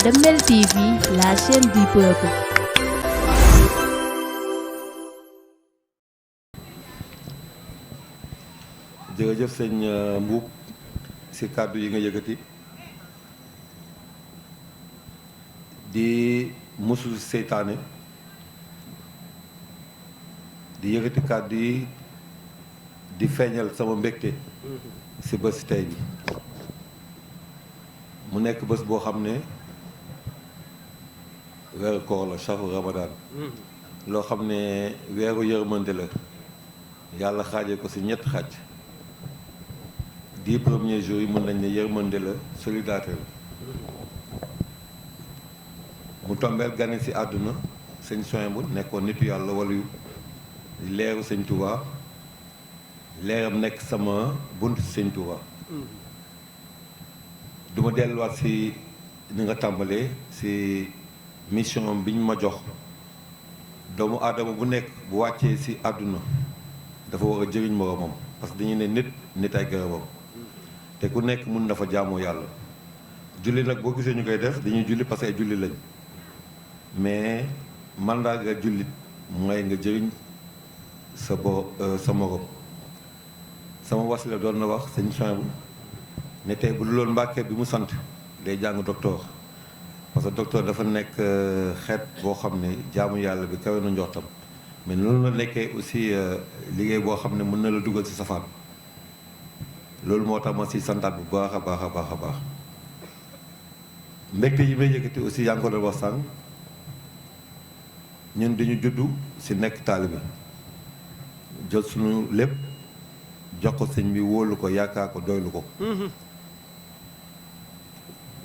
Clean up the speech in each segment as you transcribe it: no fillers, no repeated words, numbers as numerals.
Damel TV, la chaîne du peuple. jërëjëf sëñ Mbuub ci kàddu yi nga yëkkati di musul seytaane di yëkkati kàddu yi di feeñal sama mbégte ci bés tey bi mu nekk bés boo xam ne weeru koor la shahru Ramadan loo xam ne weeru yërmande la yàlla xaajee ko ci ñett xaaj 10 premiers jours yi mën nañ ne yërmande la solidarité la mu tombeel gane ci àdduna sëñ Souhaïbou nekkoon nitu yàlla walu leeru sëñ Touba leeram nekk sama bunt sëñ Touba duma delluwaat ci ni nga tàmbalee ci mission bi ñu ma jox doomu aadama bu nekk bu wàccee ci àdduna dafa war a jëriñ moroomam parce que dañu ne nit ay garabam te ku nekk mun na fa jaamoo yàlla julli nag boo gisee ñu koy def dañuy julli parce que ay julli lañ mais mandat nga jullit mooy nga jëriñ sa morom sama wasila doon na wax sëñ Souhaïbou ne tey bu dul loon Mbàkke bi mu sant day jàng docteur parce que docteur dafa nekk xeet boo xam ne jaamu yàlla bi kawe na njortam mais noonu la nekkee aussi liggéey boo xam ne mën na la dugal ci safaan loolu moo tax ma ci santaat bu baax a baax a baax a baax mbégte yi may yëkkati aussi yaa ngi ko doon wax sànq ñun dañu juddu ci nekk taalibe jël suñu lépp jox ko sëñ bi wóolu ko yaakaar ko doylu ko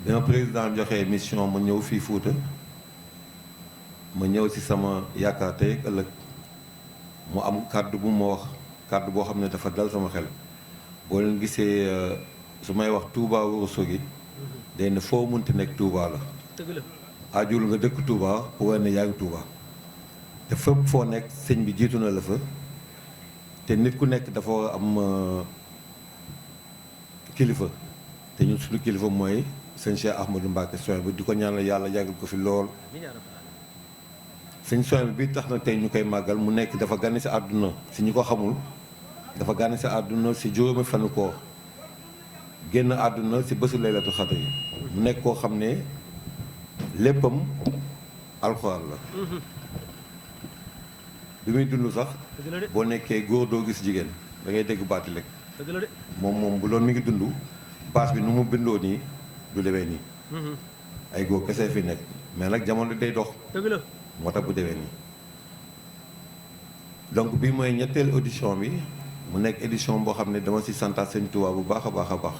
bi ma président joxee mission ma ñëw fii Fuuta ma ñëw ci sama yaakaar tey ëllëg mu am kàddu bu ma wax kàddu boo xam ne dafa dal sama xel boo leen gisee su may wax Touba Ourossogui day ne foo munti nekk Touba la ajul nga dëkk Touba pour wane ne yaa ngi Touba te fépp foo nekk sëñ bi jiitu na la fa te nit ku nekk dafa am kilifa te ñun suñu kilifa mooy sëñ Cheikh Ahmadou Mbacké Souhaïbou di ko ñaanal yàlla yàggal ko fi lool sëñ Souhaïbou bi tax na tey ñu koy màggal mu nekk dafa gane ci àdduna si ñu ko xamul dafa gane ci àdduna ci juróomi fanu koor génn àdduna ci bésu laylatul xadr yi mu nekk koo xam ne léppam alxuraan la bi muy dund sax boo nekkee góor doo gis jigéen da ngay dégg baati lekk moom bu loolu mi ngi dund baas bi nu mu bindoo nii du demee nii ay góor kese fi nekk mais nag jamono day dox moo tax bu demee nii donc bii mooy ñetteel audition bi mu nekk édition boo xam ne dama ci santaat sëñ Touba bu baax a baax a baax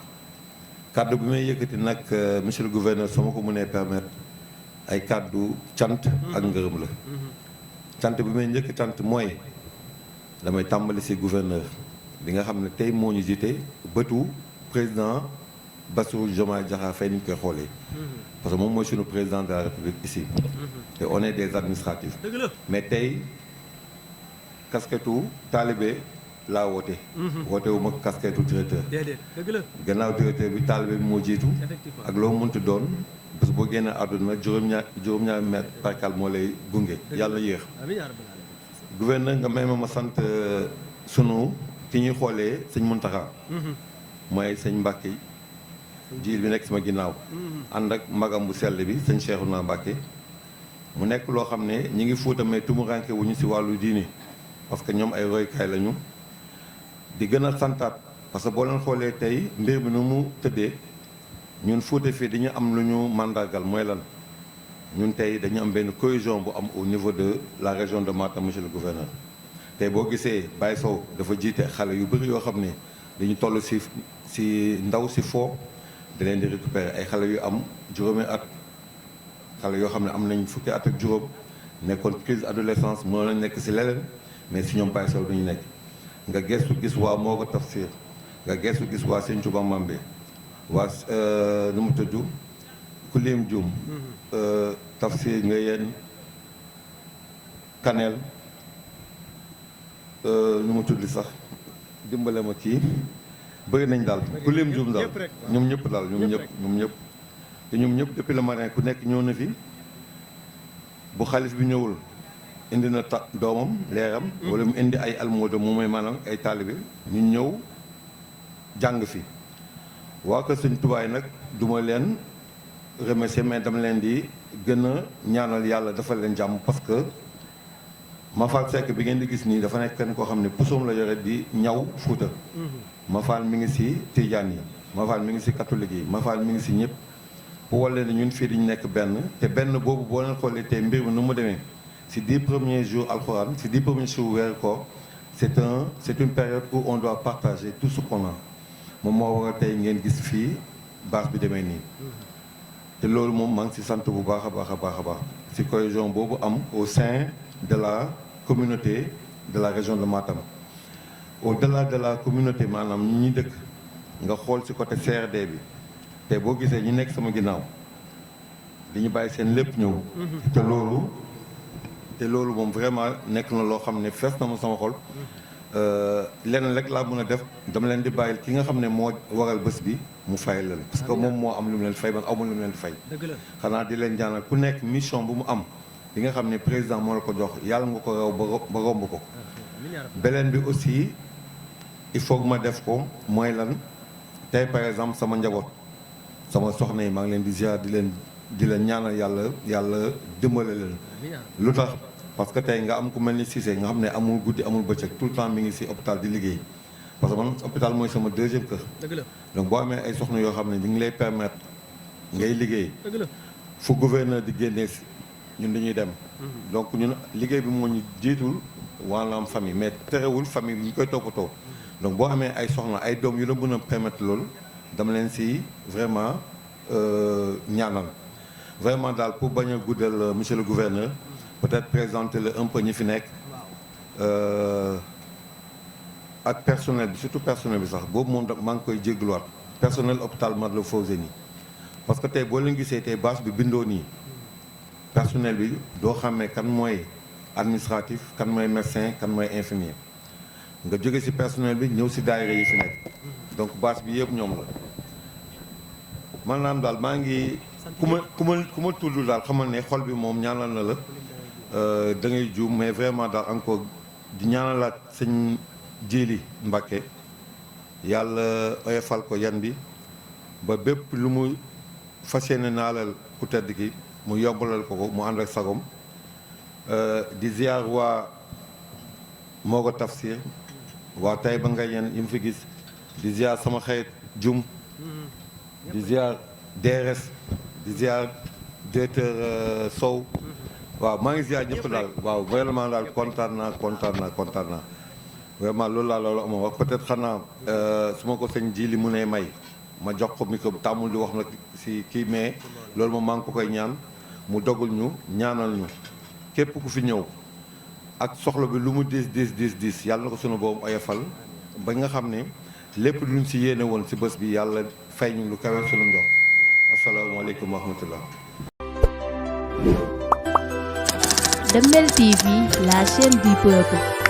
kàddu bi may yëkkati nag monsieur le gouverneur soo ma ko mënee permettre ay kàddu cant ak ngërëm la cant bi may njëkk cant mooy damay tàmbali ci gouverneur bi nga xam ne tey moo ñu jiite bëtu président Bassirou Diomaye Diakhar Faye ni ñu koy xoolee parce que moom mooy suñu président de la République ici te on est des administratifs mais tey casquettu taalibe laa woote wu ma casquettu directeur gannaaw directeur bi taalibe bi moo jiitu ak loo mënti doon parce que boo génnee àdduna juróom-ñaari mètre percal moo lay gunge yàlla yéex gouverneur nga may ma sant sunu ki ñuy xoolee sëñ Muntaxa mooy sëñ Mbàkke jiil bi nekk sama ginnaaw ànd ak magam bu sell bi sëñ Cheikhouna Mbàkke mu nekk loo xam ne ñi ngi Fuuta mais tumuranke wuñu ci wàllu diini parce que ñoom ay roykaay lañu di gën a santaat parce que boo leen xoolee tey mbir bi nu mu tëddee ñun Fuuta fii dañu am lu ñu màndargal mooy lan ñun tey dañu am benn cohésion bu am au niveau de la région de Matam monsieur le gouverneur tey boo gisee Baye Sow dafa jiite xale yu bëri yoo xam ne dañu toll ci ndaw ci foo da leen di récupérer ay xale yu am juróomi at xale yoo xam ne am nañ fukki at ak juróom nekkoon crise adolescence mënoon nañ nekk ci leneen mais ci ñoom Baye Sow duñu nekk nga gestu gis waa Moro Tafsir nga gestu gis waa Sëñ Tuba Mambe waa nu mu tudd Kulim Dioum Tafsir nga yéen Kanel nu mu tudd sax dimbale ma kii bëri nañ daal Kulim Dioum daal ñoom ñëpp te ñoom ñëpp depuis le matin ku nekk ñëw na fi bu xalif bi ñëwul indi na doomam leeram wala mu indi ay almoodo mu may maanaam ay taalibe ñu ñëw jàng fi waa ko Sëñ Tuubaa nag duma leen remercier mais dama leen di gën a ñaanal yàlla dafa leen jàmm parce que Mafal Seck bi ngeen di gis nii dafa nekk kenn koo xam ne pusoom la yore di ñaw Fuuta Mafal mi ngi si Tijaan yi Mafal mi ngi si catholique yi Mafal mi ngi si ñëpp pour wàll ne ñun fii dañu nekk benn te benn boobu boo leen xoolee tey mbir mi nu mu demee si 10 premiers jours alxuraan si 10 premiers jours weeru koor c'est une période où on doit partager tout ce qu'on a moom moo war a tey ngeen gis fii base bi demee nii te loolu moom maa ngi si sant bu baax a baax a baax a baax si cohésion boobu am au sein de la communauté de la région de Matam au-delà de la communauté maanaam ñi dëkk nga xool si côté CRD bi te boo gisee ñi nekk sama ginnaaw dañu bàyyi seen lépp ñëw te loolu moom vraiment nekk na loo xam ne fees na ma sama xol lenn rek laa mën a def dama leen di bàyyil ki nga xam ne moo waral bés bi mu fay leen parce que moom moo am lu mu leen fay man amul lu mu leen fay xanaa di leen ñaanal ku nekk mission bu mu am bi nga xam ne président moo la ko jox yàlla nga ko raw ba romb ko beneen bi aussi il faut que ma def ko mooy lan tey par exemple sama njaboot sama soxna yi maa ngi leen di ziar di leen ñaanal yàlla dimbale leen lu tax parce que tey nga am ku mel ni Cissé nga xam ne amul guddi amul bëccëg tout le temps mi ngi si hôpital di liggéey parce que man hôpital mooy sama deuxième kër donc boo amee ay soxna yoo xam ne ñu ngi lay permettre ngay liggéey fu gouverneur di génnee ñun dañuy dem donc ñun liggéey bi moo ñu jiitul wàllam famille mais terewul famille bi ñu koy toppatoo donc boo amee ay soxna ay doom yu la mën a permettre loolu dama leen si vraiment ñaanal vraiment daal pour bañ a guddal monsieur le gouverneur peut-être présenter le un peu ñi fi nekk ak personnel bi surtout personnel bi sax boobu moom maa ngi koy jégluwaat personnel hôpital Matlaboul Fawzeyni parce que tey boo leen gisee tey bâche bi bindoo nii personnel bi doo xàmmee kan mooy administratif kan mooy médecin kan mooy infirmier nga jóge ci personnel bi ñëw ci daayira yi fi nekk donc bâche bi yëpp ñoom la maanaam daal maa ngi ku ma tudd daal xamal ne xol bi moom ñaanal na la da ngay juum mais vraiment daal encore di ñaanalaat sëñ Jili Mbàkke yàlla oyofal ko yan bi ba bépp lu mu fas yéene naalal ku tedd ki mu yombalal ko mu ànd ak sagom di ziar waa Mogo Tafsir waa tay ba nga yen yi mu fi gis di ziar sama xarit Jum di ziar DRS di ziar directeur Sow waaw maa ngi ziar ñëpp daal waaw vraiment daal kontaan naa vraiment loolu laa loolu amoon wax peut-être xanaa su ma ko sëñ ji li mu ne may ma jox ko micro bi tàmmul di wax nag si kii mais loolu moom maa ngi ko koy ñaan mu dogul ñu ñaanal ñu képp ku fi ñëw ak soxla bi lu mu diis yàlla na ko sunu boobu oyofal ba nga xam ne lépp luñ si yéene woon si bés bi yàlla fay ñu lu kawe sunu njox asalaamaaleykum wa rahmatullah. Damel TV, la chaîne du peuple.